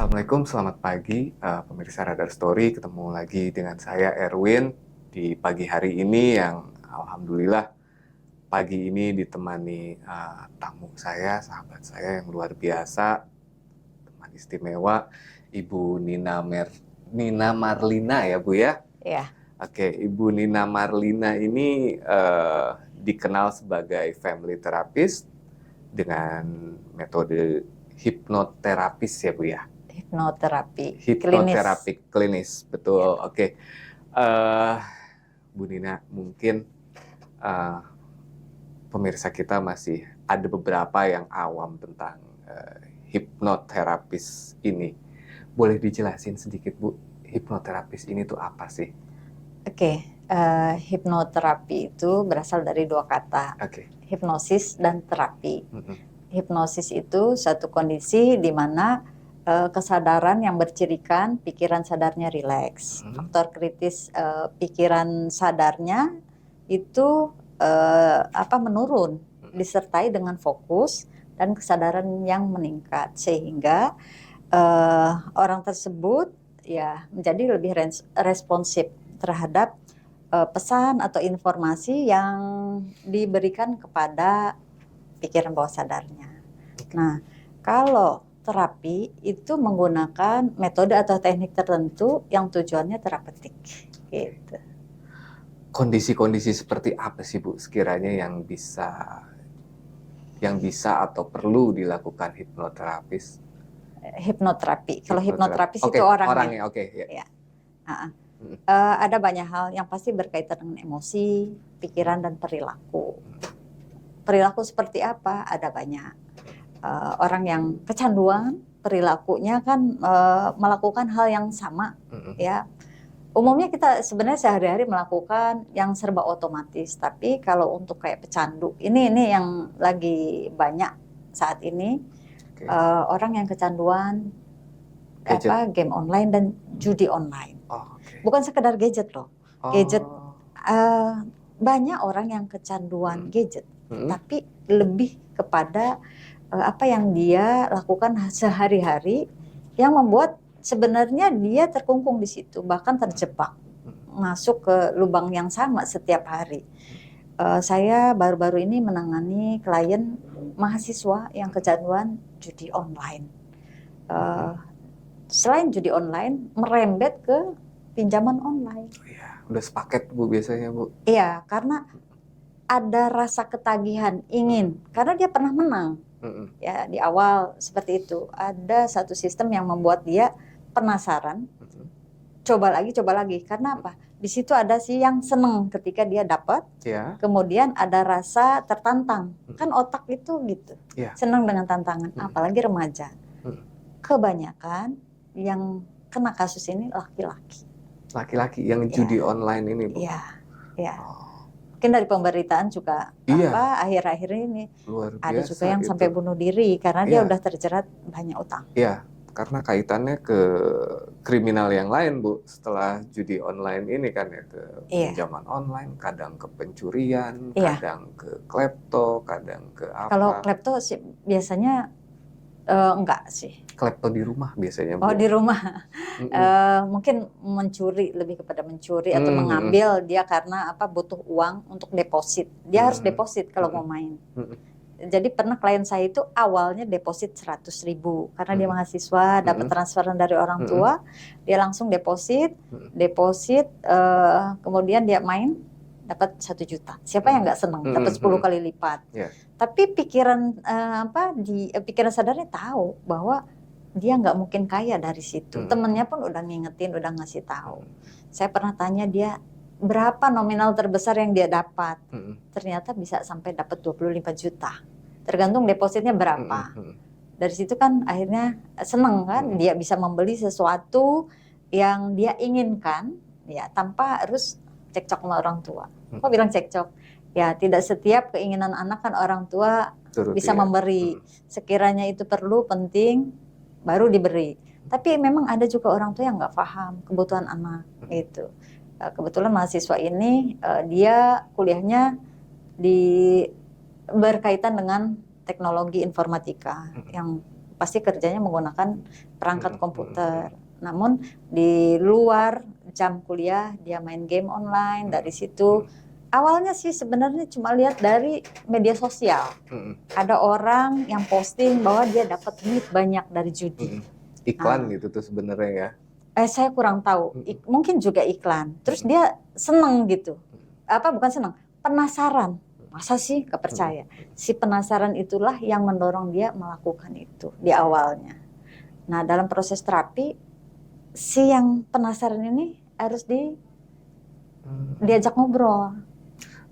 Assalamualaikum, selamat pagi pemirsa Radar Story. Ketemu lagi dengan saya Erwin di pagi hari ini yang alhamdulillah pagi ini ditemani tamu saya, sahabat saya yang luar biasa, teman istimewa, Ibu Nina Marlina ya Bu ya? Iya. Oke, Ibu Nina Marlina ini dikenal sebagai family therapist dengan metode hipnoterapis ya Bu ya? Hipnoterapi klinis, betul. Ya. Oke. Bu Nina, mungkin pemirsa kita masih ada beberapa yang awam tentang hipnoterapis ini. Boleh dijelasin sedikit Bu, hipnoterapis ini tuh apa sih? Oke, hipnoterapi itu berasal dari dua kata, hipnosis dan terapi. Hipnosis itu suatu kondisi di mana kesadaran yang bercirikan pikiran sadarnya rileks. Faktor kritis pikiran sadarnya itu menurun, disertai dengan fokus dan kesadaran yang meningkat, sehingga orang tersebut ya menjadi lebih responsif terhadap pesan atau informasi yang diberikan kepada pikiran bawah sadarnya. Nah, kalau terapi itu menggunakan metode atau teknik tertentu yang tujuannya terapeutik. Gitu. Kondisi-kondisi seperti apa sih Bu sekiranya yang bisa atau perlu dilakukan hipnoterapis? Hipnoterapi. Kalau hipnoterapis itu orangnya. Ya. Ada banyak hal yang pasti berkaitan dengan emosi, pikiran, dan perilaku. Perilaku seperti apa? Ada banyak. Orang yang kecanduan, perilakunya kan melakukan hal yang sama, ya. Umumnya kita sebenarnya sehari-hari melakukan yang serba otomatis, tapi kalau untuk kayak pecandu, ini yang lagi banyak saat ini. Orang yang kecanduan game online dan judi online. Bukan sekedar gadget loh. Gadget banyak orang yang kecanduan gadget, tapi lebih kepada apa yang dia lakukan sehari-hari yang membuat sebenarnya dia terkungkung di situ, bahkan terjebak masuk ke lubang yang sama setiap hari. Saya baru-baru ini menangani klien mahasiswa yang kecanduan judi online. Selain judi online, merembet ke pinjaman online. Udah sepaket Bu biasanya Bu? Iya, karena ada rasa ketagihan ingin, karena dia pernah menang. Ya, di awal seperti itu. Ada satu sistem yang membuat dia penasaran, coba lagi, karena apa? Di situ ada si yang seneng ketika dia dapat, kemudian ada rasa tertantang. Kan otak itu gitu, senang dengan tantangan, apalagi remaja. Kebanyakan yang kena kasus ini laki-laki. Laki-laki yang judi online ini Bu? Iya. Mungkin dari pemberitaan juga akhir-akhir ini ada juga yang sampai bunuh diri karena dia udah terjerat banyak utang. Iya, karena kaitannya ke kriminal yang lain Bu, setelah judi online ini kan ya, ke pinjaman online, kadang ke pencurian, kadang ke klepto, kadang ke apa. Kalau klepto sih biasanya enggak sih. Klepto di rumah biasanya Bu. Oh, di rumah. Mungkin mencuri, lebih kepada mencuri atau mengambil dia karena butuh uang untuk deposit. Dia harus deposit kalau mau main. Jadi pernah klien saya itu awalnya deposit 100.000 karena dia mahasiswa, dapat transferan dari orang tua, dia langsung deposit, kemudian dia main dapat 1 juta. Siapa yang nggak senang dapat 10 kali lipat. Tapi pikiran pikiran sadarnya tahu bahwa dia nggak mungkin kaya dari situ. Temennya pun udah ngingetin, udah ngasih tahu. Saya pernah tanya dia berapa nominal terbesar yang dia dapat. Ternyata bisa sampai dapat 25 juta. Tergantung depositnya berapa. Dari situ kan akhirnya seneng kan, dia bisa membeli sesuatu yang dia inginkan, ya tanpa harus cekcok sama orang tua. Kok bilang cekcok? Ya tidak setiap keinginan anak kan orang tua bisa memberi. Sekiranya itu perlu, penting, baru diberi. Tapi memang ada juga orang tua yang nggak paham kebutuhan anak gitu. Kebetulan mahasiswa ini dia kuliahnya berkaitan dengan teknologi informatika yang pasti kerjanya menggunakan perangkat komputer. Namun di luar jam kuliah dia main game online. Dari situ awalnya sih sebenarnya cuma lihat dari media sosial. Ada orang yang posting bahwa dia dapat duit banyak dari judi. Iklan gitu tuh sebenarnya ya. Saya kurang tahu. Mungkin juga iklan. Terus dia seneng gitu. Bukan seneng, penasaran. Masa sih gak percaya? Si penasaran itulah yang mendorong dia melakukan itu di awalnya. Nah, dalam proses terapi, si yang penasaran ini harus diajak ngobrol.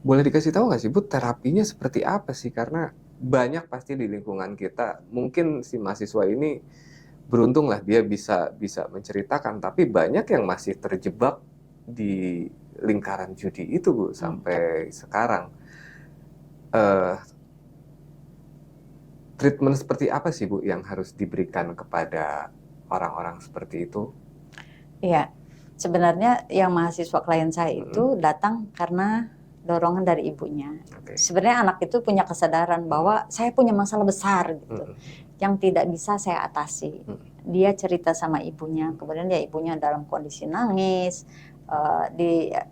Boleh dikasih tahu nggak sih Bu, terapinya seperti apa sih? Karena banyak pasti di lingkungan kita, mungkin si mahasiswa ini beruntung lah dia bisa menceritakan, tapi banyak yang masih terjebak di lingkaran judi itu Bu, sampai sekarang. Treatment seperti apa sih Bu yang harus diberikan kepada orang-orang seperti itu? Iya, sebenarnya yang mahasiswa klien saya itu datang karena dorongan dari ibunya. Sebenarnya anak itu punya kesadaran bahwa saya punya masalah besar gitu, yang tidak bisa saya atasi. Dia cerita sama ibunya, kemudian ya ibunya dalam kondisi nangis.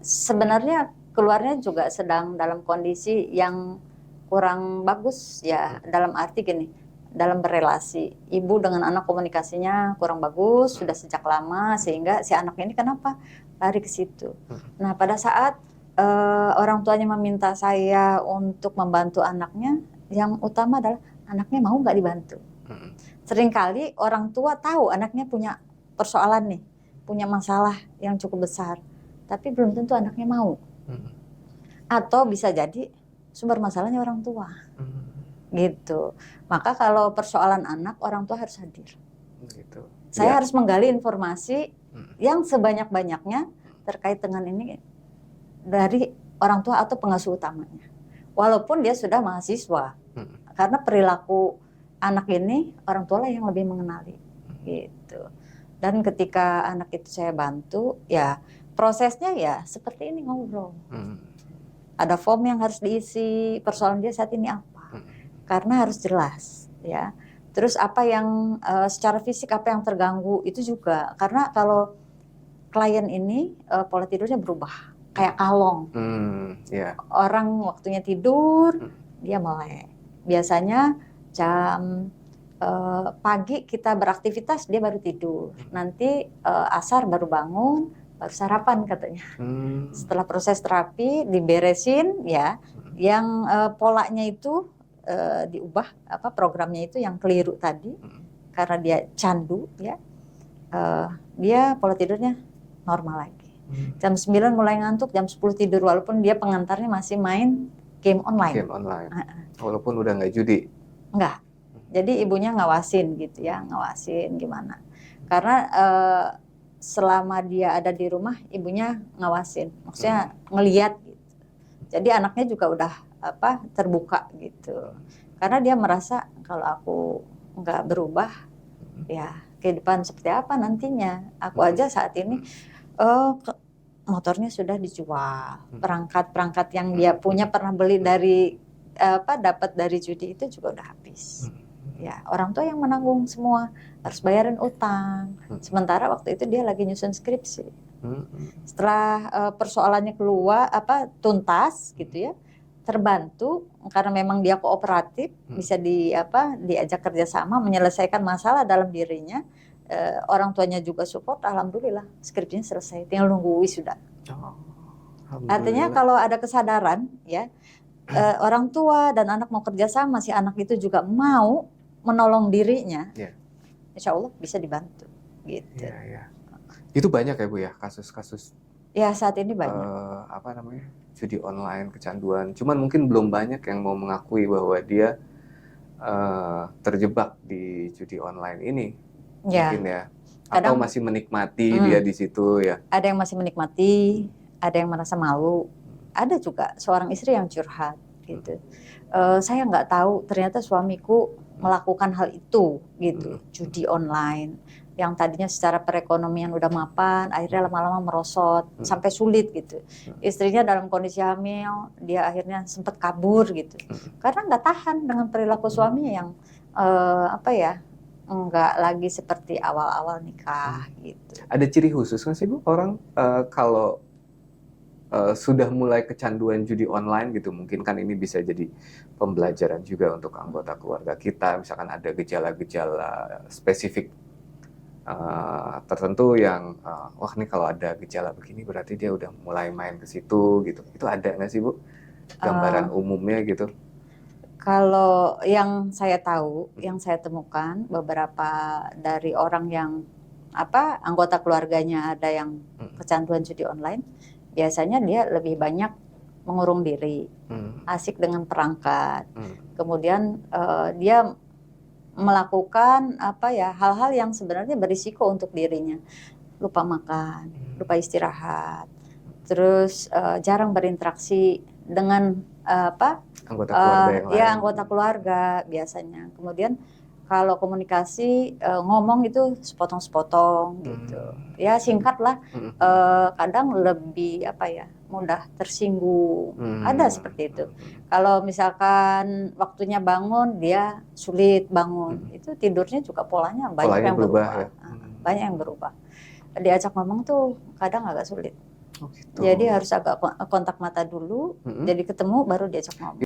Sebenarnya keluarnya juga sedang dalam kondisi yang kurang bagus ya, dalam arti gini, dalam berelasi ibu dengan anak komunikasinya kurang bagus sudah sejak lama, sehingga si anak ini kenapa lari ke situ. Nah, pada saat orang tuanya meminta saya untuk membantu anaknya, yang utama adalah anaknya mau nggak dibantu. Seringkali orang tua tahu anaknya punya persoalan nih, punya masalah yang cukup besar, tapi belum tentu anaknya mau. Atau bisa jadi sumber masalahnya orang tua. Gitu. Maka kalau persoalan anak, orang tua harus hadir. Gitu. Saya harus menggali informasi yang sebanyak-banyaknya terkait dengan ini dari orang tua atau pengasuh utamanya. Walaupun dia sudah mahasiswa. Karena perilaku anak ini orang tua lah yang lebih mengenali. Gitu. Dan ketika anak itu saya bantu, ya prosesnya ya seperti ini, ngobrol. Ada form yang harus diisi, persoalan dia saat ini apa. Karena harus jelas, ya. Terus apa yang secara fisik apa yang terganggu itu juga. Karena kalau klien ini pola tidurnya berubah, kayak kalong. Orang waktunya tidur, dia melek. Biasanya jam pagi kita beraktivitas, dia baru tidur. Nanti asar baru bangun, baru sarapan katanya. Setelah proses terapi diberesin, ya, yang polanya itu diubah, programnya itu yang keliru tadi, karena dia candu, ya, dia pola tidurnya normal lagi. Jam 9 mulai ngantuk, jam 10 tidur, walaupun dia pengantarnya masih main game online. Walaupun udah nggak judi. Enggak. Jadi ibunya ngawasin gitu ya, ngawasin gimana. Karena selama dia ada di rumah, ibunya ngawasin, maksudnya ngeliat gitu. Jadi anaknya juga udah terbuka gitu. Karena dia merasa kalau aku nggak berubah, ya kehidupan seperti apa nantinya. Aku aja saat ini motornya sudah dijual, perangkat-perangkat yang dia punya pernah beli dari dapat dari judi itu juga udah habis. Ya, orang tua yang menanggung semua, harus bayarin utang. Sementara waktu itu dia lagi nyusun skripsi. Setelah persoalannya keluar, tuntas gitu ya, terbantu karena memang dia kooperatif, bisa diajak kerjasama menyelesaikan masalah dalam dirinya. Orang tuanya juga support, alhamdulillah skripsinya selesai, tinggal nunggu wisuda. Artinya kalau ada kesadaran, ya, orang tua dan anak mau kerjasama, si anak itu juga mau menolong dirinya, insya Allah bisa dibantu. Gitu. Itu banyak ya Bu ya kasus-kasus. Ya, saat ini banyak. Judi online, kecanduan. Cuman mungkin belum banyak yang mau mengakui bahwa dia terjebak di judi online ini. Mungkin ya. Atau masih menikmati dia di situ ya. Ada yang masih menikmati, ada yang merasa malu. Ada juga seorang istri yang curhat gitu. Saya nggak tahu ternyata suamiku melakukan hal itu gitu, judi online yang tadinya secara perekonomian udah mapan, akhirnya lama-lama merosot sampai sulit gitu. Istrinya dalam kondisi hamil, dia akhirnya sempat kabur gitu, karena nggak tahan dengan perilaku suaminya yang enggak lagi seperti awal-awal nikah gitu. Ada ciri khusus nggak sih Bu orang kalau sudah mulai kecanduan judi online gitu, mungkin kan ini bisa jadi pembelajaran juga untuk anggota keluarga kita, misalkan ada gejala-gejala spesifik tertentu yang wah nih kalau ada gejala begini berarti dia udah mulai main ke situ gitu. Itu ada nggak sih Bu gambaran umumnya gitu? Kalau yang saya tahu, yang saya temukan beberapa dari orang yang anggota keluarganya ada yang kecanduan judi online, biasanya dia lebih banyak mengurung diri, asik dengan perangkat, kemudian dia melakukan hal-hal yang sebenarnya berisiko untuk dirinya, lupa makan, lupa istirahat, terus jarang berinteraksi dengan anggota keluarga yang lain. Anggota keluarga biasanya. Kemudian kalau komunikasi ngomong itu sepotong-sepotong gitu. Ya singkat lah. Kadang lebih mudah tersinggung. Ada seperti itu. Kalau misalkan waktunya bangun dia sulit bangun. Itu tidurnya juga polanya yang berubah. Ya? Banyak yang berubah. Diajak ngomong tuh kadang agak sulit. Oh gitu. Jadi harus agak kontak mata dulu, jadi ketemu baru diajak ngomong.